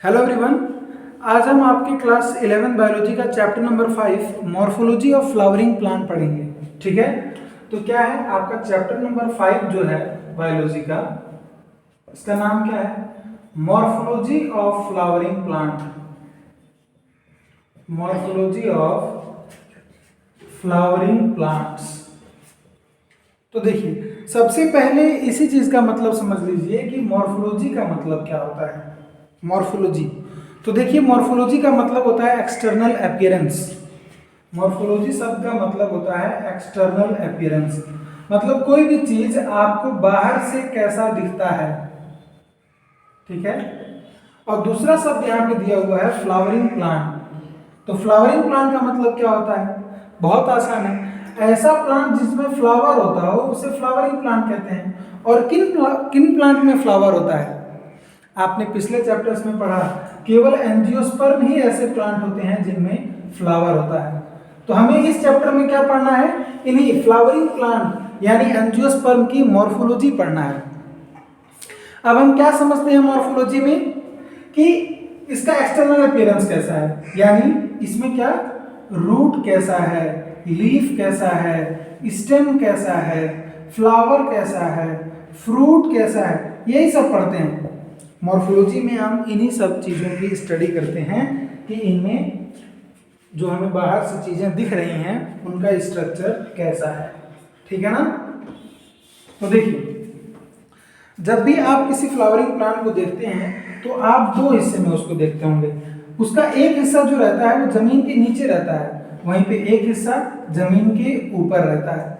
Hello everyone. आज हम आपकी क्लास 11 बायोलॉजी का chapter number 5 morphology of flowering plant पढ़ेंगे। ठीक है, तो क्या है आपका चैप्टर नंबर 5 जो है बायोलॉजी का, इसका नाम क्या है? Morphology of flowering plant. Morphology of flowering plants. तो देखिए, सबसे पहले इसी चीज का मतलब समझ लीजिए कि मॉर्फोलॉजी का मतलब क्या होता है। मॉर्फोलॉजी, तो देखिए मॉर्फोलॉजी का मतलब होता है एक्सटर्नल अपीयरेंस। मॉर्फोलॉजी शब्द का मतलब होता है एक्सटर्नल अपीयरेंस, मतलब कोई भी चीज आपको बाहर से कैसा दिखता है। ठीक है, और दूसरा शब्द यहाँ पे दिया हुआ है फ्लावरिंग प्लांट। तो फ्लावरिंग प्लांट का मतलब क्या होता है? बहुत आसान है, ऐसा प्लांट जिसमें फ्लावर होता हो उसे फ्लावरिंग प्लांट कहते हैं। और किन प्लांट में फ्लावर होता है? आपने पिछले चैप्टर्स में पढ़ा, केवल एंजियोस्पर्म ही ऐसे प्लांट होते हैं जिनमें फ्लावर होता है। तो हमें इस चैप्टर में क्या पढ़ना है? इन्हीं फ्लावरिंग प्लांट यानी एंजियोस्पर्म की मॉर्फोलॉजी पढ़ना है। अब हम क्या समझते हैं मॉर्फोलॉजी में कि इसका एक्सटर्नल अपीयरेंस कैसा है, यानी इसमें क्या रूट कैसा है, लीफ कैसा है, स्टेम कैसा है, फ्लावर कैसा है, फ्रूट कैसा है, यही सब पढ़ते हैं। मॉर्फोलॉजी में हम इन्हीं सब चीज़ों की स्टडी करते हैं कि इनमें जो हमें बाहर से चीज़ें दिख रही हैं उनका स्ट्रक्चर कैसा है। ठीक है ना? तो देखिए, जब भी आप किसी फ्लावरिंग प्लांट को देखते हैं तो आप दो हिस्से में उसको देखते होंगे। उसका एक हिस्सा जो रहता है वो जमीन के नीचे रहता है, वहीं पे एक हिस्सा जमीन के ऊपर रहता है।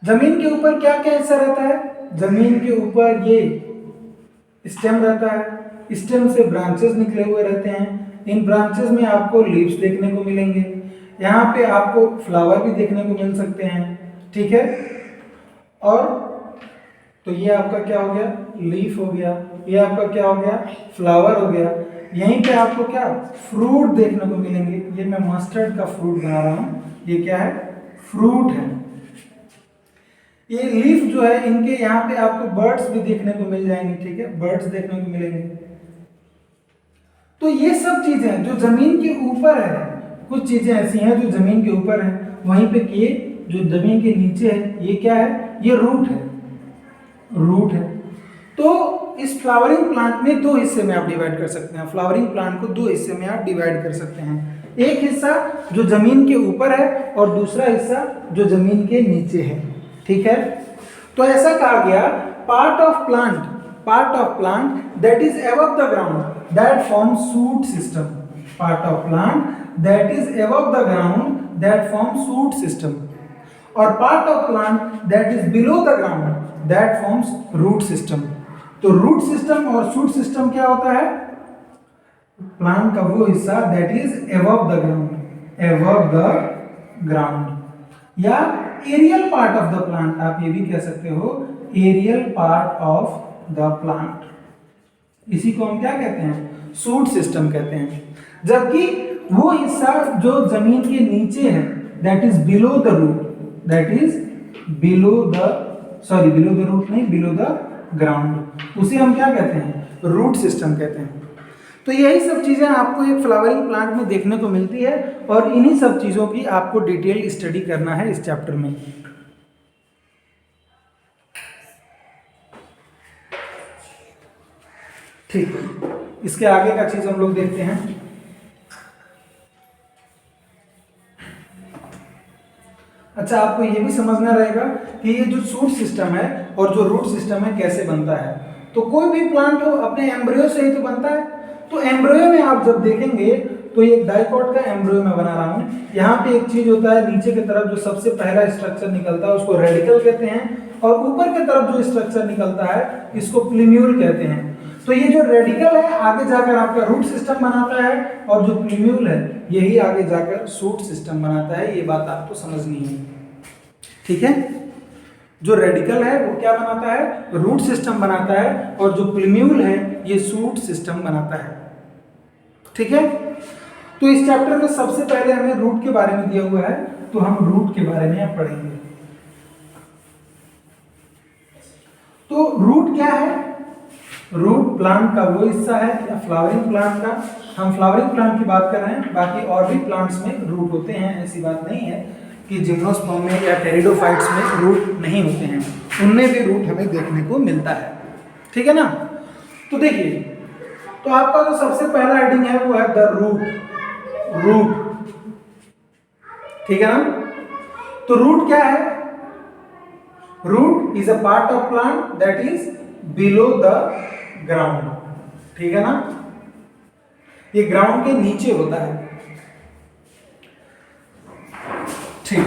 जमीन के ऊपर क्या क्या हिस्सा रहता है? जमीन के ऊपर ये स्टेम रहता है, स्टेम से ब्रांचेस निकले हुए रहते हैं। इन ब्रांचेस में आपको लीव्स देखने को मिलेंगे, यहाँ पे आपको फ्लावर भी देखने को मिल सकते हैं। ठीक है, और तो ये आपका क्या हो गया? लीफ हो गया। ये आपका क्या हो गया? फ्लावर हो गया। यहीं पे आपको क्या फ्रूट देखने को मिलेंगे। ये मैं मस्टर्ड का फ्रूट बना रहा हूँ, ये क्या है? फ्रूट है। ये लीफ जो है, इनके यहाँ पे आपको बर्ड्स भी देखने को मिल जाएंगे। ठीक है, बर्ड्स देखने को मिलेंगे। तो ये सब चीजें जो जमीन के ऊपर है, कुछ चीजें ऐसी हैं जो जमीन के ऊपर है, वहीं पे ये जो जमीन के नीचे है ये क्या है? ये रूट है। रूट है। तो इस फ्लावरिंग प्लांट में दो हिस्से में आप डिवाइड कर सकते हैं। फ्लावरिंग प्लांट को दो हिस्से में आप डिवाइड कर सकते हैं, एक हिस्सा जो जमीन के ऊपर है और दूसरा हिस्सा जो जमीन के नीचे है। ठीक है, तो ऐसा कहा गया part of plant that is above the ground that forms shoot system. Part of plant that is above the ground that forms shoot system, और part of plant that is below the ground that forms root system. तो root system और shoot system क्या होता है? Plant का वो हिस्सा that is above the ground, या aerial part of the plant, आप ये भी कह सकते हो aerial part of the plant. इसी को हम क्या कहते हैं? शूट सिस्टम कहते हैं। जबकि वो हिस्सा जो जमीन के नीचे है that is below the root, that is below the root नहीं, बिलो द ग्राउंड, उसे हम क्या कहते हैं? रूट सिस्टम कहते हैं। तो यही सब चीजें आपको एक फ्लावरिंग प्लांट में देखने को मिलती है, और इन्हीं सब चीजों की आपको डिटेल स्टडी करना है इस चैप्टर में। ठीक, इसके आगे का चीज हम लोग देखते हैं। अच्छा, आपको ये भी समझना रहेगा कि ये जो शूट सिस्टम है और जो रूट सिस्टम है कैसे बनता है। तो कोई भी प्लांट हो अपने एम्ब्रियो से ही तो बनता है। तो एम्ब्रियो में आप जब देखेंगे तो ये डाइकोट का एम्ब्रियो में बना रहा हूँ। यहाँ पे एक चीज होता है, नीचे की तरफ जो सबसे पहला स्ट्रक्चर निकलता है उसको रेडिकल कहते हैं, और ऊपर की तरफ जो स्ट्रक्चर निकलता है इसको प्लीम्यूल कहते हैं। तो ये जो रेडिकल है आगे जाकर आपका रूट सिस्टम बनाता है, और जो प्लीम्यूल है यही आगे जाकर शूट सिस्टम बनाता है। ये बात आपको समझनी है। ठीक है, जो रेडिकल है वो क्या बनाता है? रूट सिस्टम बनाता है, और जो प्लीम्यूल है ये शूट सिस्टम बनाता है। ठीक है, तो इस चैप्टर में सबसे पहले हमें रूट के बारे में दिया हुआ है, तो हम रूट के बारे में अब पढ़ेंगे। तो रूट क्या है? रूट प्लांट का वो हिस्सा है या फ्लावरिंग प्लांट का, हम फ्लावरिंग प्लांट की बात कर रहे हैं, बाकी और भी प्लांट्स में रूट होते हैं, ऐसी बात नहीं है कि जिम्नोस्पर्म में या टेरिडोफाइट्स में रूट नहीं होते हैं, उनमें भी रूट हमें देखने को मिलता है। ठीक है ना। तो देखिए, तो आपका जो सबसे पहला हेडिंग है वो है द रूट। रूट, ठीक है ना। तो रूट क्या है? Root is a part of plant that is below the ground. ठीक है ना, ये ग्राउंड के नीचे होता है। ठीक,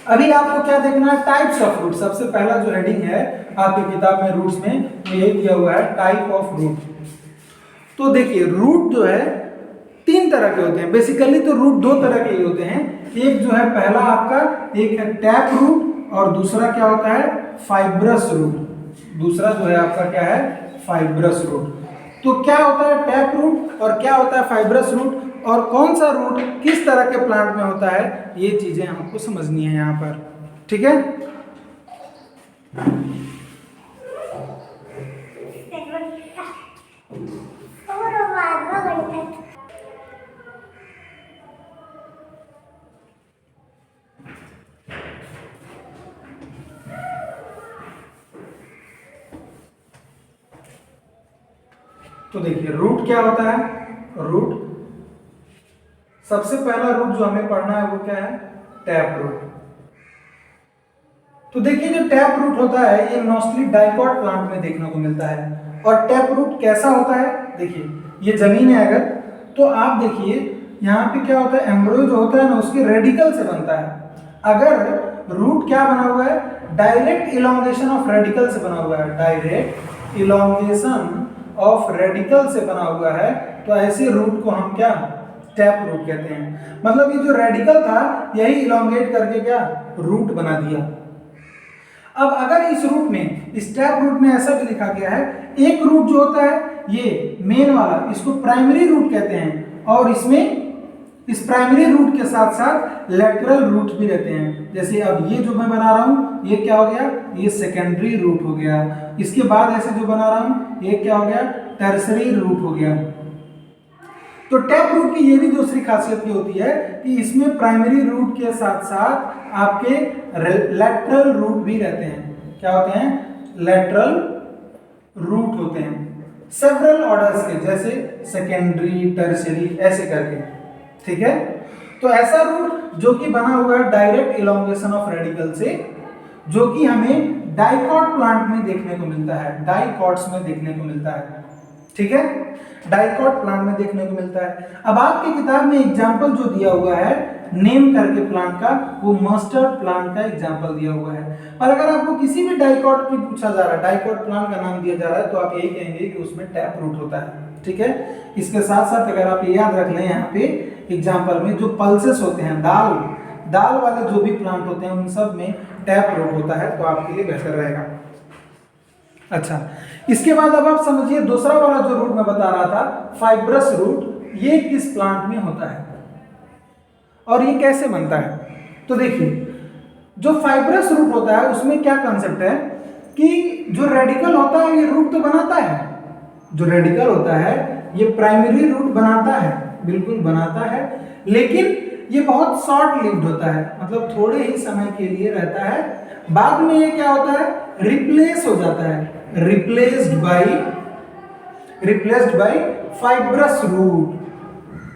अभी आपको क्या देखना है? Types of root. सबसे पहला जो हेडिंग है आपकी किताब में रूट्स में, वो ये दिया हुआ है टाइप ऑफ रूट। तो देखिए, रूट जो है 3 तरह के होते हैं बेसिकली। तो रूट 2 तरह के ही होते हैं। एक जो है पहला आपका, एक है टैप रूट और दूसरा क्या होता है? Fibrous root. दूसरा जो है आपका क्या है? Fibrous root. तो क्या होता है टैप रूट और क्या होता है फाइब्रस रूट, और कौन सा रूट किस तरह के प्लांट में होता है, ये चीजें आपको समझनी है यहाँ पर। ठीक है। तो देखिए, रूट क्या होता है? रूट, सबसे पहला रूट जो हमें पढ़ना है वो क्या है? Tap root. तो देखिए, जो टैप रूट होता है ये मोस्टली डाइकॉट प्लांट में देखने को मिलता है। और टैप रूट कैसा होता है? देखिए, ये जमीन है अगर, तो आप देखिए यहाँ पे क्या होता है? एम्ब्रियो जो होता है ना, उसके रेडिकल से बनता है। अगर रूट क्या बना हुआ है? डायरेक्ट इलोंगेशन ऑफ रेडिकल से बना हुआ है। डायरेक्ट इलोंगेशन ऑफ रेडिकल से बना हुआ है, तो ऐसे रूट को हम क्या? टैप रूट कहते हैं। मतलब ये जो रेडिकल था यही इलोंगेट करके क्या? रूट बना दिया। अब अगर इस रूट में, इस टैप रूट में ऐसा भी लिखा गया है, एक रूट जो होता है ये मेन वाला, इसको प्राइमरी रूट कहते हैं, और इसमें इस प्राइमरी रूट के साथ साथ लेटरल रूट भी रहते हैं। जैसे अब ये जो मैं बना रहा हूं, ये क्या हो गया? ये सेकेंडरी रूट हो गया। इसके बाद ऐसे जो बना रहा हूं, ये क्या हो गया? टर्सरी रूट हो गया। तो टैप रूट की ये भी दूसरी खासियत ये होती है कि इसमें प्राइमरी रूट के साथ साथ आपके लेटरल रूट भी रहते हैं। क्या होते हैं? लेटरल रूट होते हैं सेवरल ऑर्डर्स के, जैसे सेकेंडरी, टर्शियरी, ऐसे करके। ठीक है। तो ऐसा रूट जो कि बना हुआ है डायरेक्ट इलोंगेशन ऑफ रेडिकल से, जो कि हमें डाइकॉट प्लांट में देखने को मिलता है, डाइकॉट्स में देखने को मिलता है। ठीक है, डाइकॉट प्लांट में देखने को मिलता है। अब आपकी किताब में एग्जांपल जो दिया हुआ है नेम करके प्लांट का, वो मस्टर्ड प्लांट का एग्जांपल दिया हुआ है। और अगर आपको किसी भी डाइकॉट की पूछा जा रहा है, डाइकॉट प्लांट का नाम दिया जा रहा है, तो आप यही कहेंगे कि उसमें टैप रूट होता है। ठीक है। इसके साथ साथ अगर आप ये याद रख लें, यहाँ पे एग्जाम्पल में जो पल्सेस होते हैं, दाल वाले जो भी प्लांट होते हैं, उन सब में टैप रूट होता है, तो आपके लिए बेहतर रहेगा। अच्छा, इसके बाद अब आप समझिए दूसरा वाला जो रूट मैं बता रहा था, फाइब्रस रूट, ये किस प्लांट में होता है और ये कैसे बनता है। तो देखिए, जो फाइब्रस रूट होता है उसमें क्या कंसेप्ट है कि जो रेडिकल होता है ये रूट तो बनाता है, जो रेडिकल होता है ये प्राइमरी रूट बनाता है, बिल्कुल बनाता है, लेकिन ये बहुत शॉर्ट लिव्ड होता है, मतलब थोड़े ही समय के लिए रहता है। बाद में ये क्या होता है? रिप्लेस हो जाता है, replaced by fibrous root.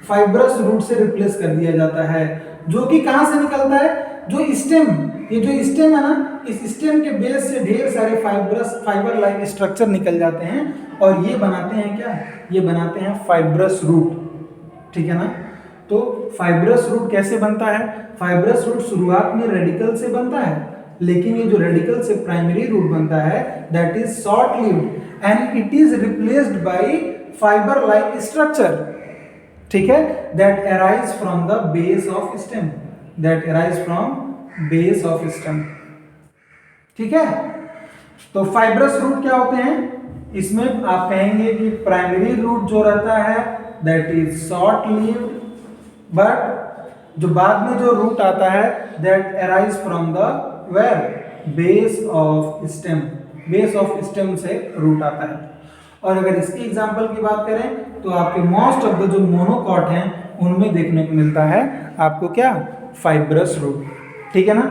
Fibrous root से रिप्लेस कर दिया जाता है, जो कि कहां से निकलता है? जो स्टेम, ये जो स्टेम है ना, इस स्टेम के बेस से ढेर सारे फाइबर लाइक स्ट्रक्चर निकल जाते हैं और ये बनाते हैं क्या? ये बनाते हैं फाइब्रस रूट। ठीक है ना। तो फाइब्रस रूट कैसे बनता है? फाइब्रस रूट शुरुआत में रेडिकल से बनता है, लेकिन ये जो रेडिकल से प्राइमरी रूट बनता है that is short lived and it is replaced by fibre like structure. ठीक है, that arise from the base of stem, that arise from base of stem. ठीक है। तो फाइब्रस रूट क्या होते हैं? इसमें आप कहेंगे कि प्राइमरी रूट जो रहता है that is short lived, but जो बाद में जो रूट आता है that arise from the where? Base of stem, base of stem से रूट आता है। और अगर इसकी एग्जाम्पल की बात करें तो आपके मोस्ट ऑफ द जो मोनोकॉट हैं उनमें देखने को मिलता है आपको क्या, फाइब्रस रूट। ठीक है ना।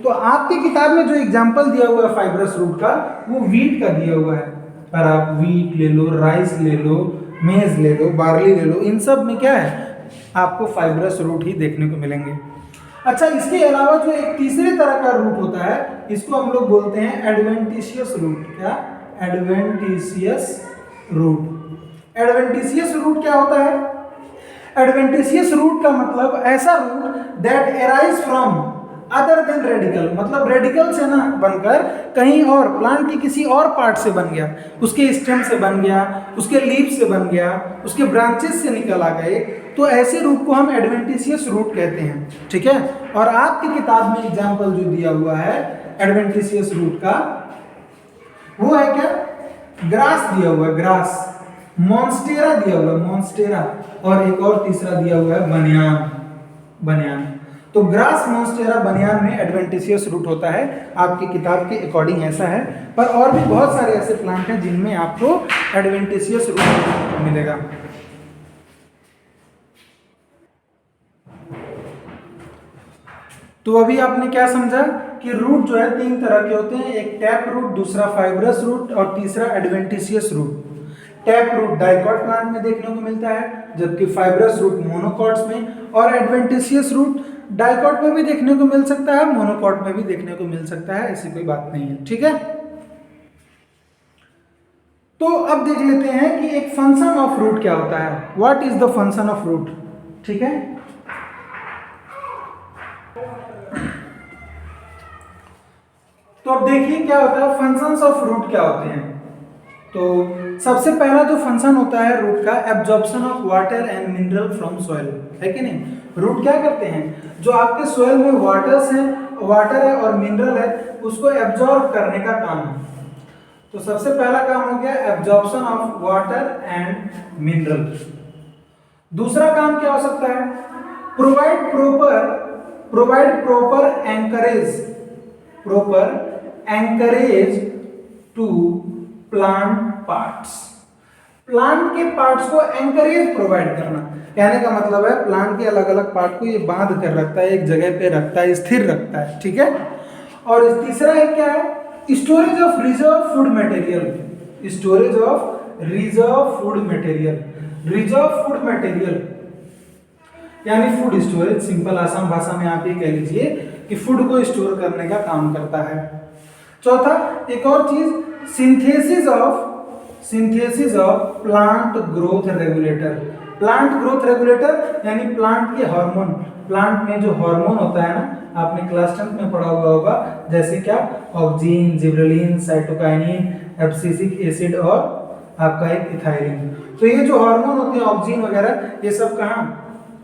तो आपकी किताब में जो एग्जाम्पल दिया हुआ है फाइब्रस रूट का वो वीट का दिया हुआ है, पर आप वीट ले लो, राइस ले लो, मेज ले लो, बार्ली ले लो, इन सब में क्या है आपको फाइब्रस रूट ही देखने को मिलेंगे। अच्छा, इसके अलावा जो एक तीसरे तरह का रूट होता है इसको हम लोग बोलते हैं एडवेंटिशियस रूट। क्या? Adventitious root. एडवेंटिशियस रूट क्या होता है? एडवेंटिशियस रूट का मतलब ऐसा root that arise from other than radical, मतलब रेडिकल से ना बनकर कहीं और प्लांट की किसी और पार्ट से बन गया, उसके स्टेम से बन गया, उसके लीफ से बन गया, उसके ब्रांचेस से निकल आ गए, तो ऐसे रूट को हम एडवेंटिशियस रूट कहते हैं। ठीक है। और आपकी किताब में एग्जाम्पल जो दिया हुआ है एडवेंटिशियस रूट का वो है क्या, ग्रास दिया हुआ है, ग्रास, मॉन्स्टेरा दिया हुआ है, मॉन्स्टेरा, और एक और तीसरा दिया हुआ है बनियान, बनियान। तो ग्रास, मॉन्स्टेरा, बनियान में एडवेंटिशियस रूट होता है। आपकी किताब के अकॉर्डिंग ऐसा है, पर और भी बहुत सारे ऐसे प्लांट हैं जिनमें आपको एडवेंटिशियस रूट मिलेगा। तो अभी आपने क्या समझा कि रूट जो है तीन तरह के होते हैं, एक टैप रूट, दूसरा फाइब्रस रूट और तीसरा adventitious root. Tap root dicot plant में देखने को मिलता है, जबकि फाइब्रस रूट मोनोकॉट्स में, और एडवेंटिशियस रूट डाइकॉट में भी देखने को मिल सकता है, मोनोकॉट में भी देखने को मिल सकता है, ऐसी कोई बात नहीं है। ठीक है। तो अब देख लेते हैं कि एक फंक्शन ऑफ रूट क्या होता है, what is the function of root. ठीक है। तो अब देखिए क्या होता है, फंक्शंस ऑफ रूट क्या होते हैं। तो सबसे पहला जो फंक्शन होता है रूट का, absorption of water and mineral from soil, है कि नहीं। रूट क्या करते हैं, जो आपके सॉइल में वाटर है और मिनरल है उसको एब्जॉर्ब करने का काम है। तो सबसे पहला काम हो गया absorption of water and mineral. दूसरा काम क्या हो सकता है, provide proper anchorage to plant parts. Plant के पार्ट्स को एंकरेज प्रोवाइड करना, कहने का मतलब है प्लांट के अलग अलग पार्ट को ये बांध कर रखता है, एक जगह पे रखता है, स्थिर रखता है। ठीक है। और तीसरा है क्या है, storage of reserve food material. Storage of reserve food material, reserve food material यानी फूड स्टोरेज। सिंपल आसान भाषा में आप ये कह लीजिए कि फूड को स्टोर करने का काम करता है। चौथा, एक और चीज, synthesis of plant growth regulator. Plant growth regulator यानी प्लांट के हार्मोन, प्लांट में जो हार्मोन होता है ना, आपने क्लास 10 में पढ़ा हुआ होगा, जैसे क्या, oxygen, gibberellin, cytokinin, abscisic acid और आपका एक इथाइलिन। तो ये जो हार्मोन होते हैं ऑक्सीन वगैरह, ये सब कहाँ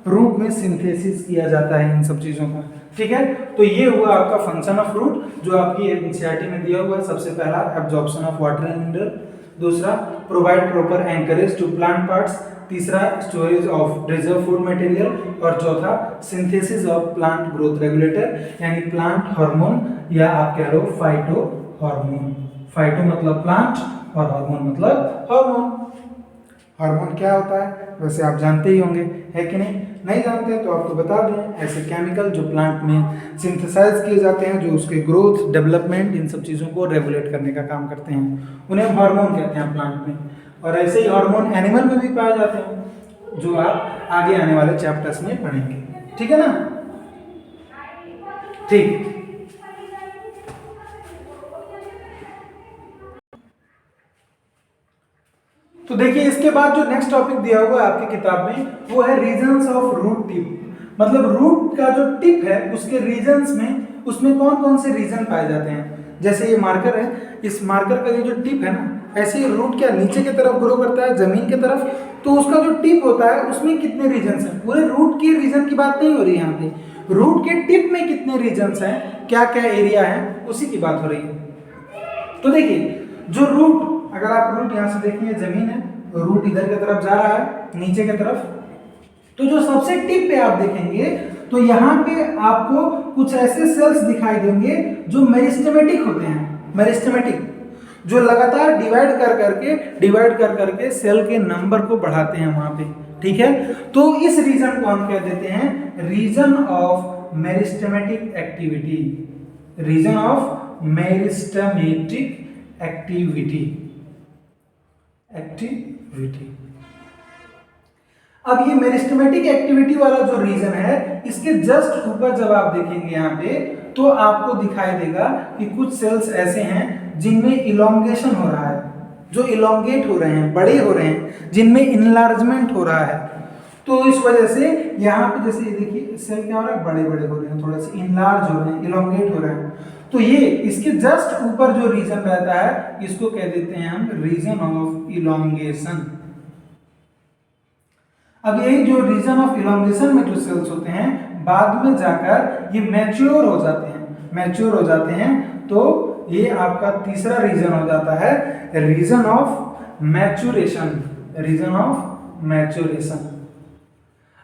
रूट में सिंथेसिस किया जाता है इन सब चीजों का। ठीक है। तो ये हुआ आपका फंक्शन ऑफ रूट जो आपकी एनसीईआरटी में दिया हुआ है। सबसे पहला absorption of water and mineral, दूसरा provide proper anchorage to plant parts, तीसरा storage of reserve food material, और चौथा synthesis of plant growth regulator यानी प्लांट हार्मोन, या आप कह लो फाइटो हार्मोन। फाइटो मतलब प्लांट और हार्मोन मतलब हार्मोन। हार्मोन क्या होता है वैसे आप जानते ही होंगे, है कि नहीं। नहीं जानते तो आपको बता दें, ऐसे केमिकल जो प्लांट में सिंथेसाइज किए जाते हैं, जो उसके ग्रोथ, डेवलपमेंट, इन सब चीज़ों को रेगुलेट करने का काम करते हैं, उन्हें हार्मोन कहते हैं प्लांट में। और ऐसे ही हार्मोन एनिमल में भी पाए जाते हैं, जो आप आगे आने वाले चैप्टर्स में पढ़ेंगे। ठीक है ना। ठीक। तो देखिए इसके बाद जो नेक्स्ट टॉपिक दिया हुआ है आपकी किताब में वो है रीजन्स ऑफ रूट टिप। मतलब रूट का जो टिप है उसके रीजन्स में, उसमें कौन कौन से रीजन पाए जाते हैं। जैसे ये मार्कर है, इस मार्कर का ये जो टिप है ना, ऐसे ही रूट क्या नीचे की तरफ ग्रो करता है जमीन की तरफ, तो उसका जो टिप होता है उसमें कितने रीजन्स हैं। पूरे रूट की रीजन की बात नहीं हो रही है यहाँ पे, रूट के टिप में कितने रीजन्स हैं, क्या क्या एरिया है, उसी की बात हो रही है। तो देखिए जो रूट, अगर आप रूट यहाँ से देखिए, जमीन है, रूट इधर की तरफ जा रहा है नीचे की तरफ, तो जो सबसे टिप पे आप देखेंगे तो यहाँ पे आपको कुछ ऐसे सेल्स दिखाई देंगे जो मेरिस्टेमेटिक होते हैं। मेरिस्टेमेटिक, जो लगातार डिवाइड कर करके सेल के नंबर को बढ़ाते हैं वहां पे, ठीक है। तो इस रीजन को हम क्या देते हैं, region of meristematic activity, region of meristematic activity. अब ये मेरिस्टेमेटिक एक्टिविटी वाला जो रीजन है, इसके जस्ट ऊपर जब आप देखेंगे यहाँ पे, तो आपको दिखाई देगा कि कुछ सेल्स ऐसे हैं जिनमें इलोंगेशन हो रहा है, जो इलोंगेट हो रहे हैं, बड़े हो रहे हैं, जिनमें इनलार्जमेंट हो रहा है। तो इस वजह से यहाँ पे जैसे ये देखिए सेल क्या हो रहा है, बड़े बड़े हो रहे हैं, थोड़े से इनलार्ज हो रहे हैं, इलोंगेट हो रहे हैं। तो ये इसके जस्ट ऊपर जो रीजन रहता है, इसको कह देते हैं हम रीजन ऑफ इलोंगेशन। अब यही जो रीजन ऑफ इलोंगेशन में जो सेल्स होते हैं, बाद में जाकर ये मैच्योर हो जाते हैं, तो ये आपका तीसरा रीजन हो जाता है रीजन ऑफ मैच्योरेशन।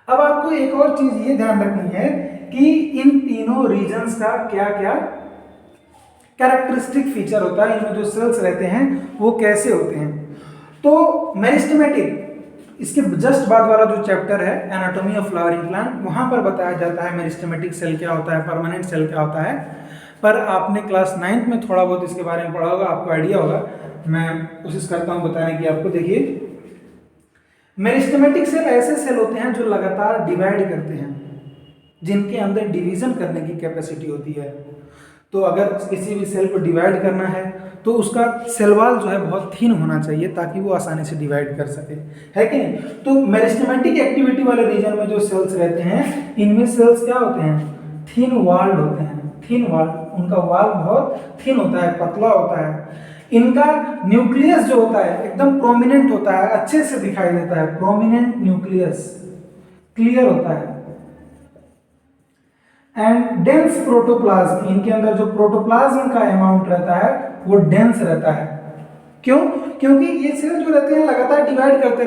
अब आपको एक और चीज ये ध्यान रखनी है कि इन तीनों रीजन्स का क्या क्या कैरेक्टरिस्टिक फीचर होता है, इनमें जो सेल्स रहते हैं वो कैसे होते हैं। तो मेरिस्टेमेटिक, इसके जस्ट बाद वाला जो चैप्टर है एनाटॉमी ऑफ फ्लावरिंग प्लांट, वहां पर बताया जाता है मेरिस्टेमेटिक सेल क्या होता है, परमानेंट सेल क्या होता है। पर आपने क्लास 9th में थोड़ा बहुत इसके बारे में पढ़ा होगा, आपको आइडिया होगा, मैं कोशिश करता हूं बताने की आपको। देखिए मेरिस्टेमेटिक सेल ऐसे सेल होते हैं जो लगातार डिवाइड करते हैं, जिनके अंदर डिवीजन करने की कैपेसिटी होती है। तो अगर किसी भी सेल को डिवाइड करना है तो उसका सेल वॉल जो है बहुत थिन होना चाहिए ताकि वो आसानी से डिवाइड कर सके, है कि नहीं। तो मेरिस्टेमेटिक एक्टिविटी वाले रीजन में जो सेल्स रहते हैं, इनमें सेल्स क्या होते हैं, थिन वॉल्ड होते हैं, थिन वॉल्ड, उनका वॉल बहुत थिन होता है, पतला होता है। इनका न्यूक्लियस जो होता है एकदम प्रोमिनेंट होता है, अच्छे से दिखाई देता है, प्रोमिनेंट न्यूक्लियस, क्लियर होता है। एंड डेंस प्रोटोप्लाज्म, इनके अंदर जो प्रोटोप्लाज्म का अमाउंट रहता है वो डेंस रहता है। क्यों? क्योंकि ये सेल जो रहते हैं लगातार डिवाइड करते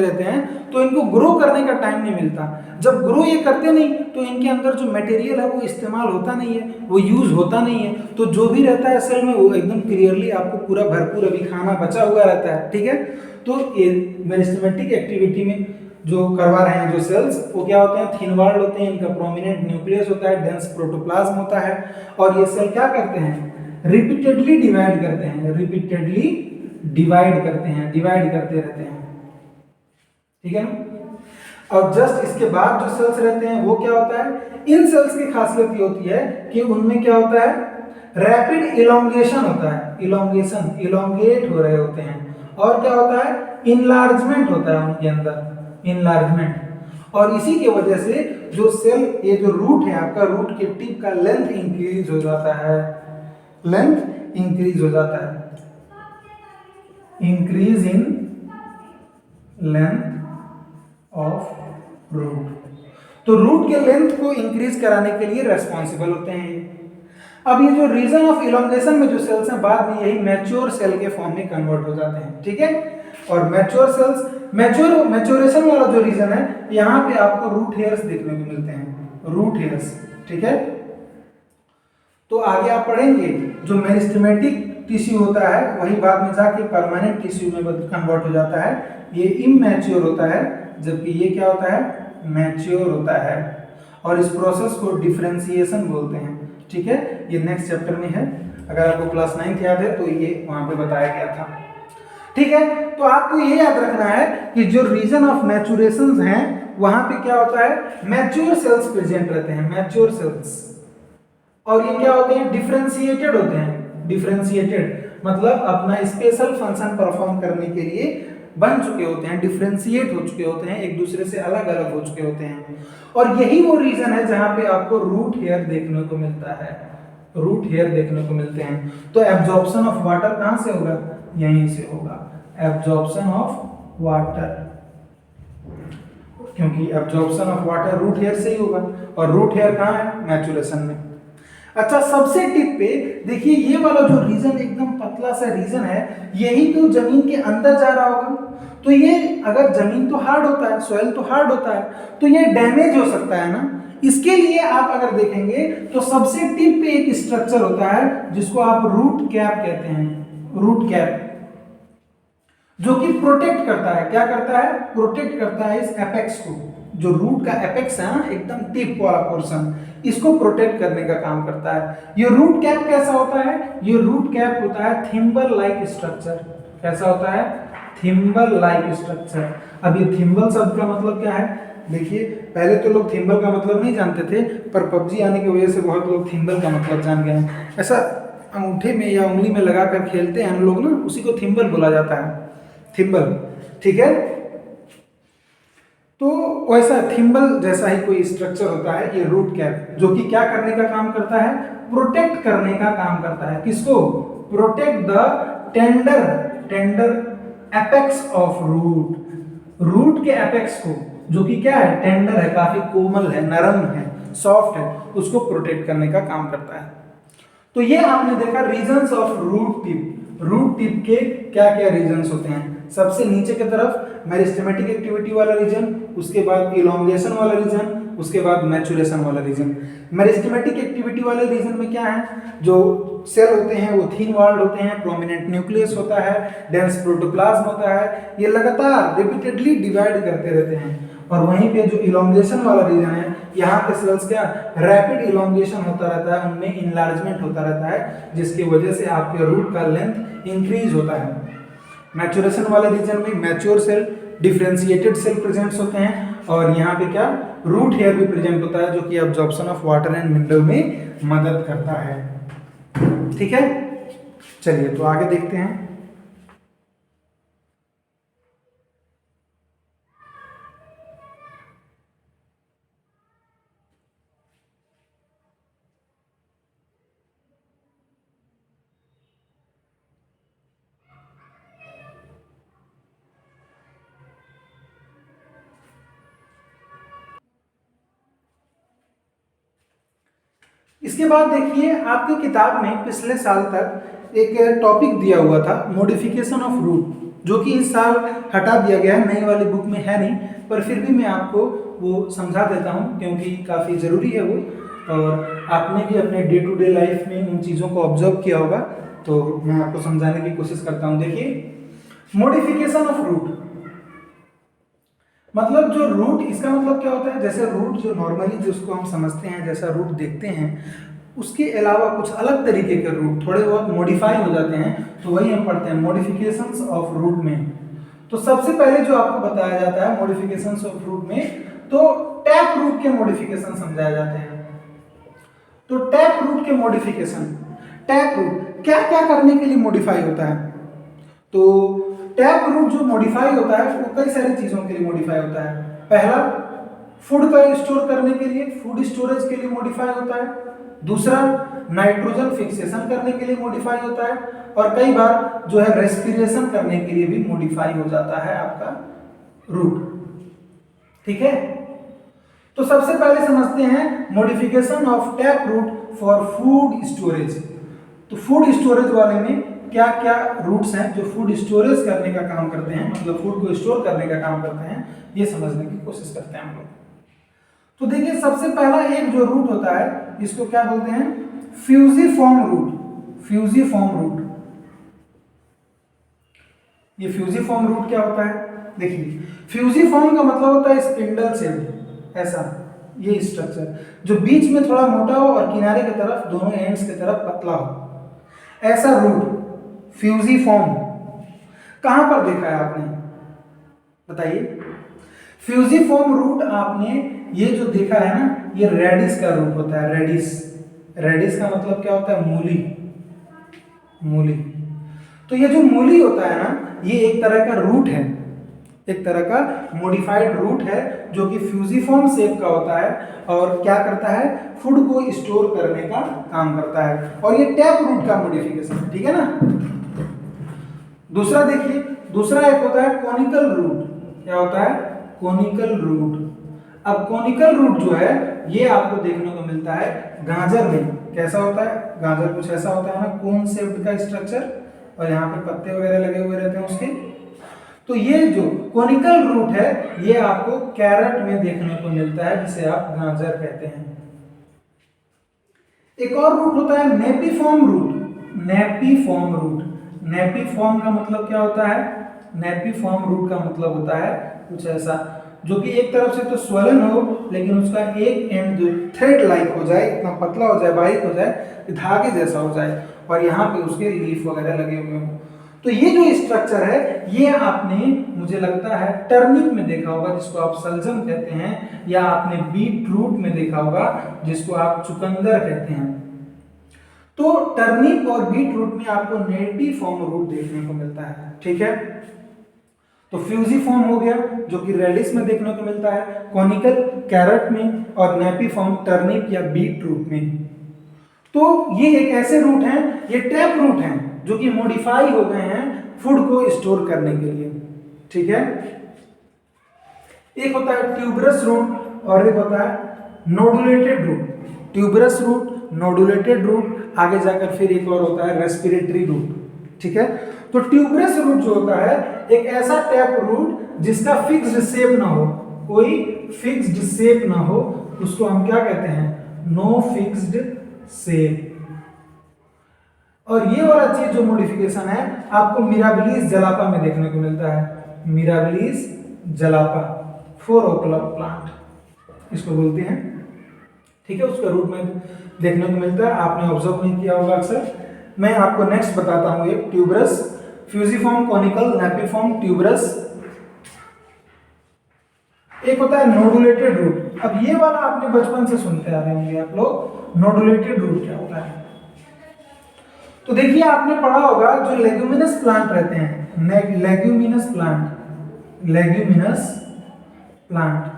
रहते हैं, तो इनको ग्रो करने का टाइम नहीं मिलता। जब ग्रो ये करते नहीं तो इनके अंदर जो मटेरियल है वो इस्तेमाल होता नहीं है, वो यूज होता नहीं है। तो जो भी रहता है सेल में वो एकदम क्लियरली आपको पूरा भरपूर अभी खाना बचा हुआ रहता है, ठीक है। तो ये मेरिस्टेमेटिक एक्टिविटी में जो करवा रहे हैं जो सेल्स, वो क्या होते हैं, थिन वॉल्ड होते हैं, इनका प्रोमिनेंट न्यूक्लियस होता है, डेंस प्रोटोप्लाज्म होता है। और ये सेल क्या करते हैं, रिपीटेडली डिवाइड करते हैं, डिवाइड करते रहते हैं, ठीक है ना। और जस्ट इसके बाद जो सेल्स रहते हैं वो क्या होता है, इन सेल्स की खासियत ये होती है कि उनमें क्या होता है, रैपिड इलोंगेशन होता है, इलोंगेट हो रहे होते हैं। और क्या होता है, इनलार्जमेंट होता है उनके अंदर, इनलार्जमेंट। और इसी की वजह से जो सेल, ये जो रूट है आपका, रूट के टिप का लेंथ इंक्रीज हो जाता है, increase in length of root. तो रूट के लेंथ को इंक्रीज कराने के लिए रेस्पॉन्सिबल होते हैं। अब ये जो रीजन ऑफ इलोंगेशन में जो सेल्स हैं, बाद में यही मैच्योर सेल के फॉर्म में कन्वर्ट हो जाते हैं, ठीक है। और मैच्योर सेल्स, मैच्योरेशन वाला जो रीजन है, यहाँ पे आपको रूट हेयर्स देखने को मिलते हैं, रूट हेयर्स, ठीक है। तो आगे आप पढ़ेंगे जो मेरिस्टेमेटिक टिश्यू होता है वही बाद में जाके परमानेंट टिश्यू में कन्वर्ट हो जाता है। ये इमैच्योर होता है, जबकि ये क्या होता है, मैच्योर होता है। और इस प्रोसेस को डिफरेंशिएशन बोलते हैं, ठीक है। ये नेक्स्ट चैप्टर में है, अगर आपको क्लास 9th याद है तो ये वहां पे बताया गया था, ठीक है। तो आपको ये याद रखना है कि जो रीजन ऑफ मैच्योरेशंस हैं वहां पे क्या होता है, मैच्योर सेल्स प्रेजेंट रहते हैं, मैच्योर सेल्स। और ये क्या होते हैं, डिफरेंशिएटेड होते हैं। डिफरेंशिएटेड मतलब अपना स्पेशल फंक्शन परफॉर्म करने के लिए बन चुके होते हैं, डिफरेंशिएट हो चुके होते हैं, एक दूसरे से अलग अलग हो चुके होते हैं। और यही वो रीजन है जहां पे आपको रूट हेयर देखने को मिलता है, रूट हेयर देखने को मिलते हैं। तो एब्जॉर्प्शन ऑफ वाटर कहां से होगा, यहीं से होगा, एब्जॉर्प्शन ऑफ वाटर, क्योंकि absorption of water root hair से ही होगा। और रूट हेयर कहां है, मैच्योरेशन में। अच्छा, सबसे टिप पे देखिए, ये वाला जो रीजन एकदम पतला सा रीजन है, यही तो जमीन के अंदर जा रहा होगा। तो ये अगर जमीन तो हार्ड होता है, सॉइल तो हार्ड होता है, तो ये डैमेज हो सकता है ना, इसके लिए आप अगर देखेंगे तो सबसे टिप पे एक स्ट्रक्चर होता है जिसको आप रूट कैप कहते हैं, रूट कैप, जो कि प्रोटेक्ट करता है, क्या करता है, प्रोटेक्ट करता है इस एपेक्स को, जो रूट का एपेक्स है ना, एकदम टिप वाला पोर्शन, इसको प्रोटेक्ट करने का काम करता है। ये रूट कैप कैसा होता है, ये रूट कैप होता है थिम्बल लाइक स्ट्रक्चर। कैसा होता है, थिम्बल लाइक स्ट्रक्चर। अब ये थिम्बल शब्द का मतलब क्या है, देखिए पहले तो लोग थिम्बल का मतलब नहीं जानते थे, पर पबजी आने की वजह से बहुत लोग थिम्बल का मतलब जान गए हैं। ऐसा अंगूठे में या उंगली में लगा कर खेलते हैं लोग ना, उसी को थिम्बल बोला जाता है, थिम्बल, ठीक है। तो वैसा थिम्बल जैसा ही कोई स्ट्रक्चर होता है ये रूट कैप, जो कि क्या करने का काम करता है, प्रोटेक्ट करने का काम करता है। किसको, protect the tender tender apex of root, root के एपेक्स को, जो कि क्या है, टेंडर है, काफी कोमल है, नरम है, सॉफ्ट है, उसको प्रोटेक्ट करने का काम करता है। तो ये आपने देखा regions of root tip. Root tip के क्या क्या रीजन्स होते हैं, सबसे नीचे की तरफ मेरिस्टेमेटिक एक्टिविटी वाला रीजन, उसके बाद इलोंगेशन वाला रीजन, उसके बाद मैचुरेशन वाला रीजन। मेरिस्टेमेटिक एक्टिविटी वाले रीजन में क्या है, जो सेल होते हैं वो थीन वॉल्ड होते हैं, प्रोमिनेंट न्यूक्लियस होता है, डेंस प्रोटोप्लाज्म होता है, ये लगातार रिपीटेडली डिवाइड करते रहते हैं। और वहीं पे जो इलोंगेशन वाला रीजन है, यहाँ के सेल्स क्या रैपिड इलोंगेशन होता रहता है, उनमें इनलार्जमेंट होता रहता है, जिसकी वजह से आपके रूट का लेंथ इंक्रीज होता है। मैचुरेशन वाले रीजन में mature cell, differentiated cell presents होते हैं, और यहाँ पे क्या रूट हेयर भी प्रेजेंट होता है, जो कि absorption of water and mineral में मदद करता है। ठीक है, चलिए तो आगे देखते हैं। इसके बाद देखिए आपकी किताब में पिछले साल तक एक टॉपिक दिया हुआ था, मॉडिफिकेशन ऑफ रूट, जो कि इस साल हटा दिया गया है, नई वाली बुक में है नहीं, पर फिर भी मैं आपको वो समझा देता हूँ क्योंकि काफ़ी ज़रूरी है वो, और आपने भी अपने डे टू डे लाइफ में उन चीज़ों को ऑब्जर्व किया होगा, तो मैं आपको समझाने की कोशिश करता हूँ। देखिए मॉडिफिकेशन ऑफ रूट मतलब जो रूट, इसका मतलब क्या होता है, जैसे रूट जो नॉर्मली जिसको हम समझते हैं, जैसा रूट देखते हैं, उसके अलावा कुछ अलग तरीके के रूट थोड़े बहुत मॉडिफाई हो जाते हैं, तो वही हम पढ़ते हैं मॉडिफिकेशंस ऑफ रूट में। तो सबसे पहले जो आपको बताया जाता है मॉडिफिकेशंस ऑफ रूट में, तो टैप रूट के मॉडिफिकेशन समझाए जाते हैं। तो टैप रूट के मॉडिफिकेशन, टैप रूट क्या क्या करने के लिए मॉडिफाई होता है, तो टैप रूट जो मॉडिफाई होता है वो कई सारी चीजों के लिए मॉडिफाई होता है। पहला, फूड का स्टोर करने के लिए, फूड स्टोरेज के लिए मॉडिफाई होता है। दूसरा, नाइट्रोजन फिक्सेशन करने के लिए मॉडिफाई होता है, और कई बार जो है रेस्पिरेशन करने के लिए भी मॉडिफाई हो जाता है आपका रूट। ठीक है, तो सबसे पहले समझते हैं modification of tap root for food storage. तो फूड स्टोरेज वाले में क्या क्या रूट्स हैं जो फूड स्टोरेज करने का काम करते हैं, मतलब फूड को स्टोर करने का काम करते हैं, ये समझने की कोशिश करते हैं हम लोग। तो देखिए सबसे पहला एक जो रूट होता है, इसको क्या बोलते हैं, फ्यूजिफॉर्म रूट। फ्यूजिफॉर्म रूट, ये फ्यूजिफॉर्म रूट क्या होता है, देखिए फ्यूजिफॉर्म का मतलब होता है स्पिंडल शेप, ऐसा ये स्ट्रक्चर जो बीच में थोड़ा मोटा हो और किनारे की तरफ, दोनों एंड्स की तरफ पतला हो, ऐसा रूट फ्यूजिफॉर्म। कहां पर देखा है आपने, बताइए। फ्यूजिफॉर्म रूट आपने ये जो देखा है ना, ये रेडिस का रूट होता है, रेडिस। रेडिस का मतलब क्या होता है, मूली, मूली। तो ये जो मूली होता है ना, ये एक तरह का रूट है, एक तरह का मॉडिफाइड रूट है, जो कि फ्यूजिफॉर्म शेप का होता है, और क्या करता है, फूड को स्टोर करने का काम करता है, और ये टैप रूट का मॉडिफिकेशन है। ठीक है ना। दूसरा देखिए, दूसरा एक होता है कोनिकल रूट। क्या होता है, कोनिकल रूट। अब कोनिकल रूट जो है ये आपको देखने को मिलता है गाजर में। कैसा होता है, गाजर कुछ ऐसा होता है ना, कोन शेप्ड का स्ट्रक्चर, और यहाँ पे पत्ते वगैरह लगे हुए रहते हैं उसके। तो ये जो कोनिकल रूट है ये आपको कैरेट में देखने को मिलता है, जिसे आप गाजर कहते हैं। एक और रूट होता है नेपिफॉर्म रूट। नेपिफॉर्म रूट, नेपिफॉर्म का मतलब क्या होता है? नेपिफॉर्म रूट का मतलब होता है कुछ ऐसा जो कि एक तरफ से तो स्वलन हो लेकिन उसका एक एंड जो थ्रेड लाइक हो जाए, इतना पतला हो जाए, बारीक हो जाए, धागे जैसा हो जाए और यहाँ पे उसके लीफ वगैरह लगे हुए हों। तो ये जो स्ट्रक्चर है ये आपने मुझे लगता है टर्निप में देखा होगा जिसको आप सलजम कहते हैं, या आपने बीट रूट में देखा होगा जिसको आप चुकंदर कहते हैं। तो टर्निप और बीट रूट में आपको नेपिफॉर्म रूट देखने को मिलता है। ठीक है, तो फ्यूजिफॉर्म हो गया जो कि रेडिश में देखने को मिलता है, कॉनिकल कैरेट में, और नेपिफॉर्म टर्निप या बीट रूट में। तो ये एक ऐसे रूट हैं, ये टैप रूट हैं जो कि मॉडिफाई हो गए हैं फूड को स्टोर करने के लिए। ठीक है, एक होता है ट्यूबरस रूट और एक होता है नोडुलेटेड रूट। ट्यूबरस रूट, नोडुलेटेड रूट, आगे जाकर फिर एक और होता है रेस्पिरेटरी रूट। ठीक है, तो ट्यूबरस रूट जो होता है एक ऐसा टैप रूट जिसका फिक्स्ड शेप ना हो, कोई फिक्स्ड शेप ना हो, उसको हम क्या कहते हैं? No fixed shape. और ये वाला चीज जो मॉडिफिकेशन है आपको मिराबिलिस जलापा में देखने को मिलता है। मिराबिलिस जलापा, फोर ओकला प्लांट इसको बोलते हैं। ठीक है, उसका रूट में देखने को मिलता है, आपने ऑब्जर्व नहीं किया होगा अक्सर। मैं आपको नेक्स्ट बताता हूं, एक ट्यूबरस, फ्यूजिफॉर्म, कॉनिकल, नेपिफॉर्म, ट्यूबरस। एक होता है नोडुलेटेड रूट। अब ये वाला आपने बचपन से सुनते आ रहे होंगे आप लोग, नोडुलेटेड रूट क्या होता है? तो देखिए आपने पढ़ा होगा जो लेग्यूमिनस प्लांट रहते हैं, लेग्यूमिनस प्लांट, लेग्यूमिनस प्लांट,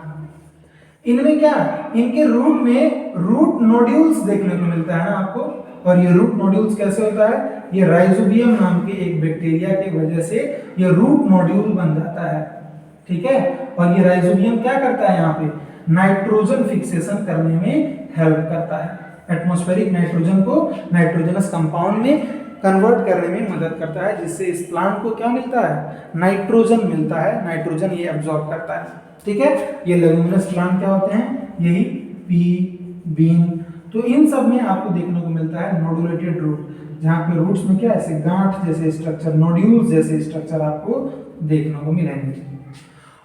इनमें क्या, इनके रूट में रूट नोड्यूल्स देखने को मिलता है ना आपको। और ये रूट नोड्यूल्स कैसे होता है? ये राइजोबियम नाम के एक बैक्टीरिया की वजह से ये रूट नोड्यूल बन जाता है। ठीक है, और ये राइजोबियम क्या करता है? यहाँ पे नाइट्रोजन फिक्सेशन करने में हेल्प करता है, एटमॉस्फेरिक नाइट्रोजन को नाइट्रोजनस कंपाउंड में कन्वर्ट करने में मदद करता है, जिससे इस प्लांट को क्या मिलता है? नाइट्रोजन मिलता है, नाइट्रोजन ये एब्जॉर्ब करता है। ठीक है, ये लेग्यूमिनस प्लांट क्या होते हैं? यही पी, बीन। तो इन सब में आपको देखने को मिलता है नोडुलेटेड रूट, जहां पे रूट्स में क्या ऐसे गांठ जैसे स्ट्रक्चर, नोड्यूल्स जैसे स्ट्रक्चर आपको देखने को मिलेंगे।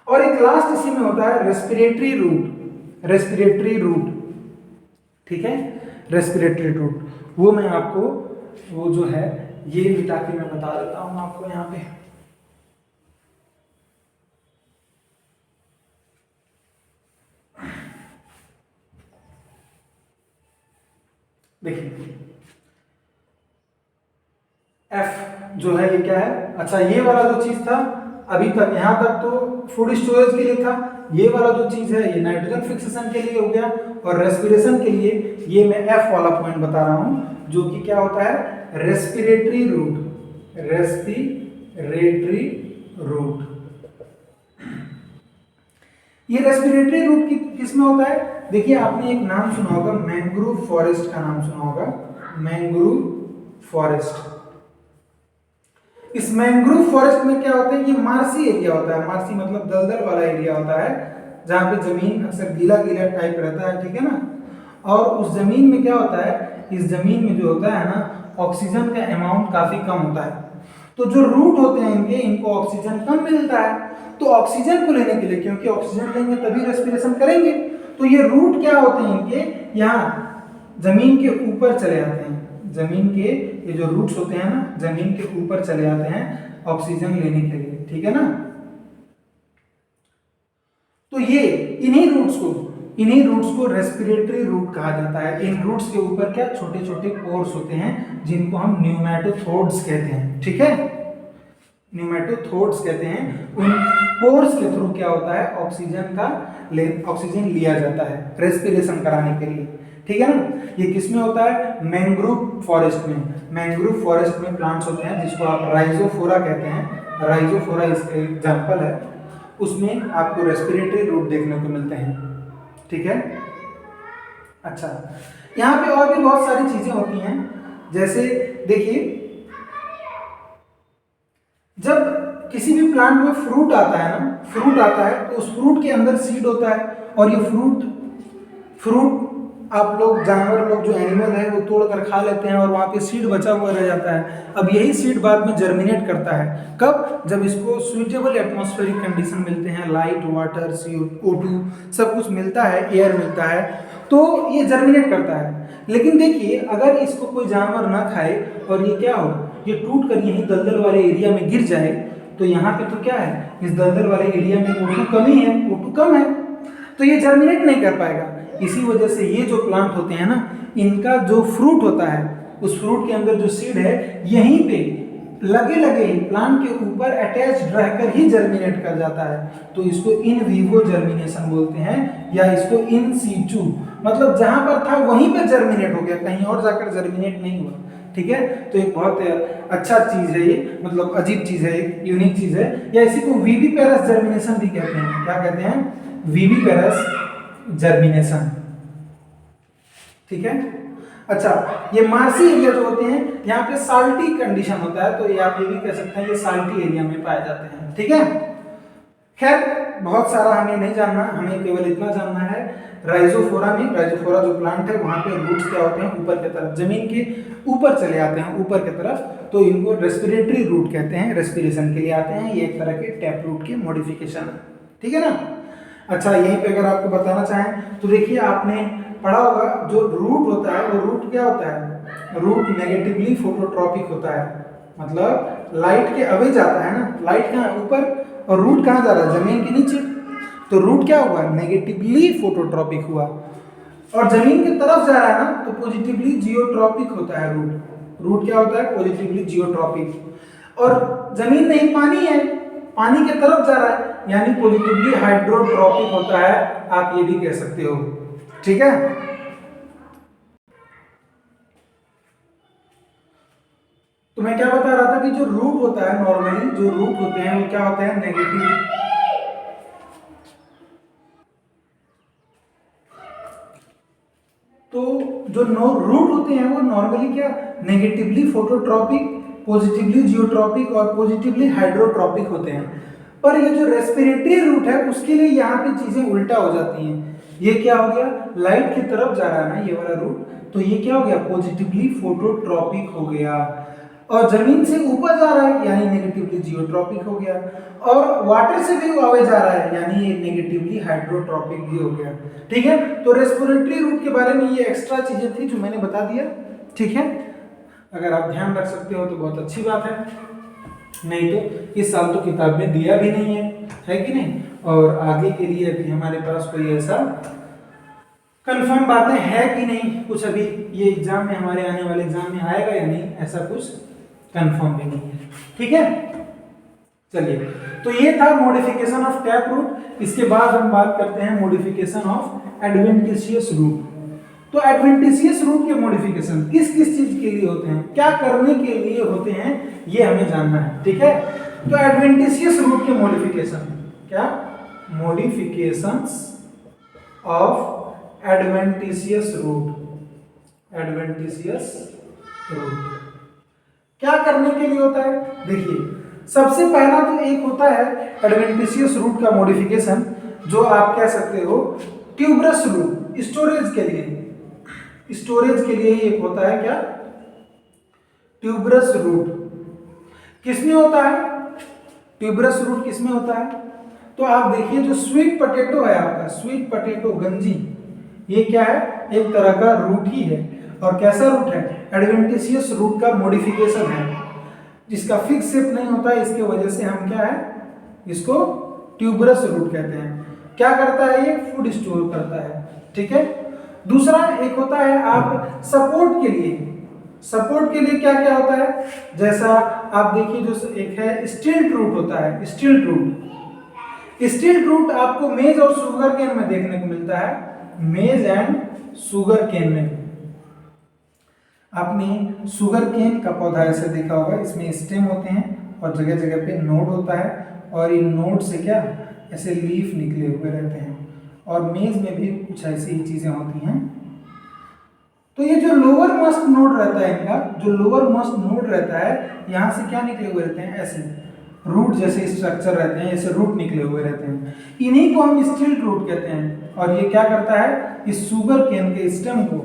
और एक लास्ट इसी में होता है रेस्पिरेटरी रूट, रेस्पिरेटरी रूट। ठीक है, रेस्पिरेटरी रूट, वो मैं आपको वो जो है ये मिटा के मैं बता देता हूं आपको। यहाँ पे देखिए एफ जो है ये क्या है? अच्छा, ये वाला जो चीज था अभी तक यहां तक तो फूड स्टोरेज के लिए था, ये वाला जो चीज है ये नाइट्रोजन फिक्सेशन के लिए हो गया, और रेस्पिरेशन के लिए ये मैं एफ वाला पॉइंट बता रहा हूं जो कि क्या होता है? Respiratory root, respiratory root. ये रेस्पिरेटरी रूट किस में होता है? देखिए आपने एक नाम सुना होगा, मैंग्रोव फॉरेस्ट का नाम सुना होगा, मैंग्रोव फॉरेस्ट। इस मैंग्रोव फॉरेस्ट में क्या होता है? ये मार्सी एरिया होता है, मार्सी मतलब दलदल वाला एरिया होता है, जहाँ पे जमीन अक्सर गीला गीला टाइप रहता है। ठीक है ना, और उस जमीन में क्या होता है? इस जमीन में जो होता है ना, ऑक्सीजन का अमाउंट काफी कम होता है। तो जो रूट होते हैं इनके, इनको ऑक्सीजन कम मिलता है। तो ऑक्सीजन को लेने के लिए, क्योंकि ऑक्सीजन लेंगे तभी रेस्पिरेशन करेंगे, तो ये रूट क्या होते हैं इनके, यहाँ जमीन के ऊपर चले आते हैं। जमीन के ये जो रूट्स होते हैं ना, जमीन के ऊपर चले आते हैं ऑक्सीजन लेने के लिए। ठीक है ना, तो ये इन्हीं रूट्स को रेस्पिरेटरी रूट कहा जाता है। इन रूट्स के ऊपर क्या छोटे छोटे पोर्स होते हैं जिनको हम न्यूमैटोथोड्स कहते हैं। ठीक है, न्यूमैटोथोड्स कहते हैं। उन पोर्स के थ्रू क्या होता है? ऑक्सीजन लिया जाता है रेस्पिरेशन कराने के लिए। ठीक है ना, ये किस में होता है? मैंग्रोव फॉरेस्ट में। मैंग्रोव फॉरेस्ट में प्लांट्स होते हैं जिसको आप राइजोफोरा कहते हैं, राइजोफोरा इसका एग्जाम्पल है, उसमें आपको रेस्पिरेटरी रूट देखने को मिलते हैं। ठीक है, अच्छा यहाँ पे और भी बहुत सारी चीजें होती हैं, जैसे देखिए जब किसी भी भी प्लांट में फ्रूट आता है ना, फ्रूट आता है तो उस फ्रूट के अंदर सीड होता है, और ये फ्रूट आप लोग जानवर लोग जो एनिमल है वो तोड़ कर खा लेते हैं और वहाँ पे सीड बचा हुआ रह जाता है। अब यही सीड बाद में जर्मिनेट करता है, कब? जब इसको सुइटेबल एटमॉस्फेरिक कंडीशन मिलते हैं, लाइट, वाटर, CO2 सब कुछ मिलता है, एयर मिलता है, तो ये जर्मिनेट करता है। लेकिन देखिए अगर इसको कोई जानवर ना खाए और ये क्या हो, ये टूट कर यहीं दलदल वाले एरिया में गिर जाए, तो यहाँ पे तो क्या है, इस दलदल वाले एरिया में O2 कमी है, O2 कम है, तो ये जर्मिनेट नहीं कर पाएगा। इसी वजह से ये जो प्लांट होते हैं ना, इनका जो फ्रूट होता है, उस फ्रूट के अंदर जो सीड है यहीं पे लगे लगे ही प्लांट के ऊपर अटैच्ड रहकर ही जर्मिनेट कर जाता है, तो इसको इन विवो जर्मिनेशन बोलते हैं, या इसको इन सीचू, मतलब जहां पर था वहीं पे जर्मिनेट हो गया, कहीं और जाकर जर्मिनेट नहीं हुआ। ठीक है, तो एक बहुत अच्छा चीज है ये, मतलब अजीब चीज है, एक यूनिक चीज है, या इसी को विविपेरस जर्मिनेशन भी कहते हैं। क्या कहते हैं? Viviparous germination. ठीक है, अच्छा, ये मार्सी एरिया जो होते हैं यहाँ पे साल्टी कंडीशन होता है, तो ये आप ये भी कह सकते हैं ये साल्टी एरिया में पाए जाते हैं। ठीक है, खैर बहुत सारा हमें नहीं जानना, हमें केवल इतना जानना है, राइजोफोरा में, राइजोफोरा जो प्लांट है वहां पे रूट्स क्या होते हैं, ऊपर की तरफ, जमीन के ऊपर चले आते हैं, ऊपर की तरफ, तो इनको रेस्पिरेटरी रूट कहते हैं, रेस्पिरेशन के लिए आते हैं, ये एक तरह के टैप रूट के मॉडिफिकेशन है। ठीक है ना। अच्छा, यहीं पे अगर आपको बताना चाहें तो देखिए आपने पढ़ा होगा जो रूट होता है, वो रूट क्या होता है, रूट नेगेटिवली फोटोट्रॉपिक होता है, मतलब लाइट के अवे जाता है ना, लाइट कहाँ ऊपर और रूट कहाँ जा रहा है, जमीन के नीचे, तो रूट क्या हुआ, नेगेटिवली फोटोट्रॉपिक हुआ, और जमीन की तरफ जा रहा है ना तो पॉजिटिवली जियोट्रॉपिक होता है रूट क्या होता है, पॉजिटिवली जियोट्रॉपिक, और जमीन नहीं पानी है, पानी के तरफ जा रहा है यानी पॉजिटिवली हाइड्रोट्रॉपिक होता है, आप ये भी कह सकते हो। ठीक है, तो मैं क्या बता रहा था कि जो रूट होता है, नॉर्मली जो रूट होते हैं वो क्या होते हैं, नेगेटिव, तो जो रूट होते हैं वो नॉर्मली क्या, नेगेटिवली फोटोट्रॉपिक, पॉजिटिवली जियोट्रॉपिक और पॉजिटिवली हाइड्रोट्रॉपिक होते हैं। पर ये जो रेस्पिरेटरी रूट है उसके लिए यहाँ पे चीजें उल्टा हो जाती हैं। ये क्या हो गया, लाइट की तरफ जा रहा है ना ये वाला रूट, तो ये क्या हो गया, पॉजिटिवली फोटोट्रॉपिक हो गया, और जमीन से ऊपर जा रहा है यानी नेगेटिवली जियोट्रॉपिक हो गया, और वाटर से भी आगे जा रहा है यानी ये नेगेटिवली हाइड्रोट्रॉपिक भी हो गया। ठीक है, तो रेस्पिरेटरी रूट के बारे में ये एक्स्ट्रा चीजें थी जो मैंने बता दिया। ठीक है, अगर आप ध्यान रख सकते हो तो बहुत अच्छी बात है, नहीं तो इस साल तो किताब में दिया भी नहीं है कि नहीं, और आगे के लिए अभी हमारे पास कोई ऐसा कंफर्म बातें है कि नहीं, कुछ अभी ये एग्जाम में, हमारे आने वाले एग्जाम में आएगा या नहीं, ऐसा कुछ कंफर्म भी नहीं है। ठीक है, चलिए, तो ये था मॉडिफिकेशन ऑफ टैप रूट। इसके बाद हम बात करते हैं मॉडिफिकेशन ऑफ एडवेंटिशियस रूट। तो एडवेंटिशियस रूट के मॉडिफिकेशन किस किस चीज के लिए होते हैं, क्या करने के लिए होते हैं, ये हमें जानना है। ठीक है, तो एडवेंटिशियस रूट के मॉडिफिकेशन, क्या modifications of adventitious root, adventitious root क्या करने के लिए होता है। देखिए, सबसे पहला तो एक होता है एडवेंटिशियस रूट का मॉडिफिकेशन, जो आप कह सकते हो ट्यूबरस रूट, स्टोरेज के लिए, स्टोरेज के लिए ही एक होता है, क्या, ट्यूबरस रूट। किसमें होता है ट्यूबरस रूट, किसमें होता है, तो आप देखिए जो स्वीट पोटैटो है आपका, स्वीट पोटैटो गंजी, ये क्या है, एक तरह का रूट ही है, और कैसा रूट है, एडवेंटिशियस रूट का मॉडिफिकेशन है, जिसका फिक्स शेप नहीं होता है, इसके वजह से हम क्या है, इसको ट्यूबरस रूट कहते हैं। क्या करता है ये, फूड स्टोर करता है। ठीक है, दूसरा एक होता है आप सपोर्ट के लिए, सपोर्ट के लिए क्या क्या होता है, जैसा आप देखिए जो एक है स्टिल्ट रूट होता है, स्टिल्ट रूट, स्टिल्ट रूट आपको मेज और शुगर केन में देखने को मिलता है, मेज एंड शुगर केन में। आपने शुगर केन का पौधा ऐसे देखा होगा, इसमें स्टेम होते हैं और जगह जगह पे नोड होता है, और इन नोड से क्या ऐसे लीफ निकले हुए रहते हैं, और मेज में भी कुछ ऐसी ही चीजें होती हैं। तो ये जो लोअर मोस्ट नोड रहता है इनका, जो लोअर मोस्ट नोड रहता है, यहाँ से क्या निकले हुए रहते हैं, ऐसे रूट जैसे स्ट्रक्चर रहते हैं, जैसे रूट निकले हुए रहते हैं, इन्हीं को हम स्टिल्ट रूट कहते हैं। और ये क्या करता है, इस शुगर केन के स्टेम को,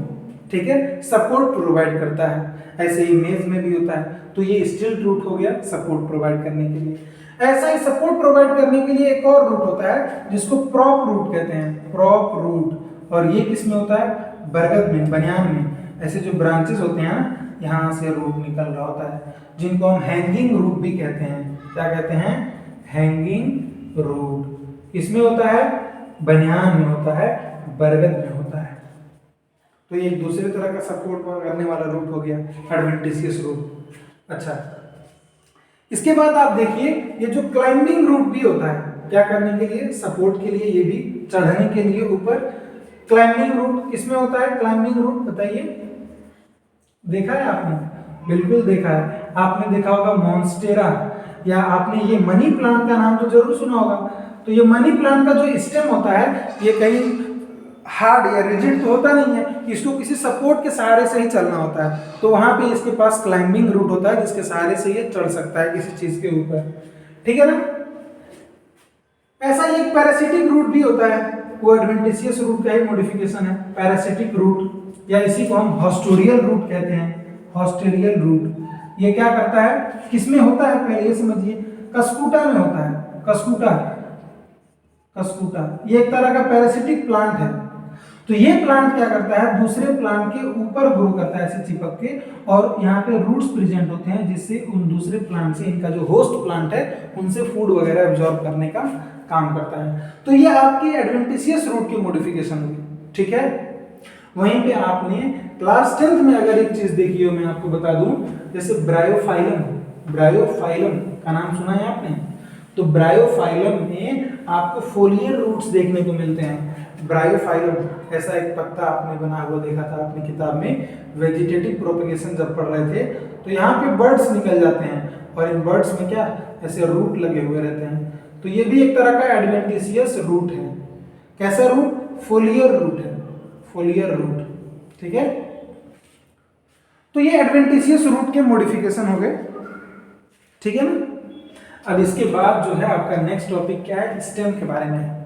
ठीक है, सपोर्ट प्रोवाइड करता है। ऐसे ही मेज में भी होता है। तो ये स्टिल्ट रूट हो गया सपोर्ट प्रोवाइड करने के लिए। ऐसा ही सपोर्ट प्रोवाइड करने के लिए एक और रूट होता है जिसको प्रॉप रूट कहते हैं, प्रॉप रूट। और ये किस में होता है, बरगद में, बनियान में। ऐसे जो ब्रांचेस होते हैं ना, यहाँ से रूट निकल रहा होता है, जिनको हम हैंगिंग रूट भी कहते हैं। क्या कहते हैं, हैंगिंग रूट। इसमें होता है, बनियान में होता है, बरगद में होता है। तो ये एक दूसरे तरह का सपोर्ट करने वाला रूट हो गया, एडवेंटिशियस रूट। अच्छा, इसके बाद आप देखिए ये जो क्लाइंबिंग रूट भी होता है, क्या करने के लिए, सपोर्ट के लिए, ये भी चढ़ने के लिए ऊपर। क्लाइंबिंग रूट किसमें होता है, क्लाइंबिंग रूट बताइए, देखा है आपने, बिल्कुल देखा है। आपने देखा होगा मॉन्स्टेरा, या आपने ये मनी प्लांट का नाम तो जरूर सुना होगा। तो ये मनी प्लांट का जो स्टेम होता है, ये कहीं हार्ड या रिजिड तो होता नहीं है, इसको किसी सपोर्ट के सहारे से ही चलना होता है। तो वहां पे इसके पास क्लाइंबिंग रूट होता है जिसके सहारे से ये चढ़ सकता है किसी चीज के ऊपर, ठीक है ना। ऐसा ही एक पैरासिटिक रूट भी होता है, वो एडवेंटिशियस रूट का ही मॉडिफिकेशन है, पैरासिटिक रूट, या इसी को हम हॉस्टोरियल रूट कहते हैं, हॉस्टोरियल रूट। ये क्या करता है, किसमें होता है, पहले ये समझिए, कस्कुटा में होता है, कस्कुटा, कस्कुटा ये एक तरह का पैरासिटिक प्लांट है। तो ये प्लांट क्या करता है, दूसरे प्लांट के ऊपर ग्रो करता है ऐसे चिपक के, और यहाँ पे रूट्स प्रेजेंट होते हैं जिससे उन दूसरे प्लांट से, इनका जो होस्ट प्लांट है, उनसे फूड वगैरह एब्जॉर्ब करने का काम करता है। तो ये आपकी एडवेंटिशियस रूट की मॉडिफिकेशन हुई, ठीक है। वहीं पे आपने क्लास 10th में अगर एक चीज देखी हो, मैं आपको बता दूं, जैसे ब्रायोफाइलम, ब्रायोफाइलम का नाम सुना है आपने। तो ब्रायोफाइलम में आपको फोलियर रूट्स देखने को मिलते हैं। ब्रायोफाइलम ऐसा एक पत्ता आपने बना हुआ देखा था अपनी किताब में, वेजिटेटिव प्रोपगेशन जब पढ़ रहे थे। तो यहाँ पे बर्ड्स निकल जाते हैं, और इन बर्ड्स में क्या, ऐसे रूट लगे हुए रहते हैं। तो ये भी एक तरह का एडवेंटिशियस रूट है। कैसा रूट, फोलियर रूट है, फोलियर रूट, ठीक है। तो ये एडवेंटिशियस रूट के मॉडिफिकेशन हो गए, ठीक है ना। अब इसके बाद जो है आपका नेक्स्ट टॉपिक क्या है, स्टेम के बारे में।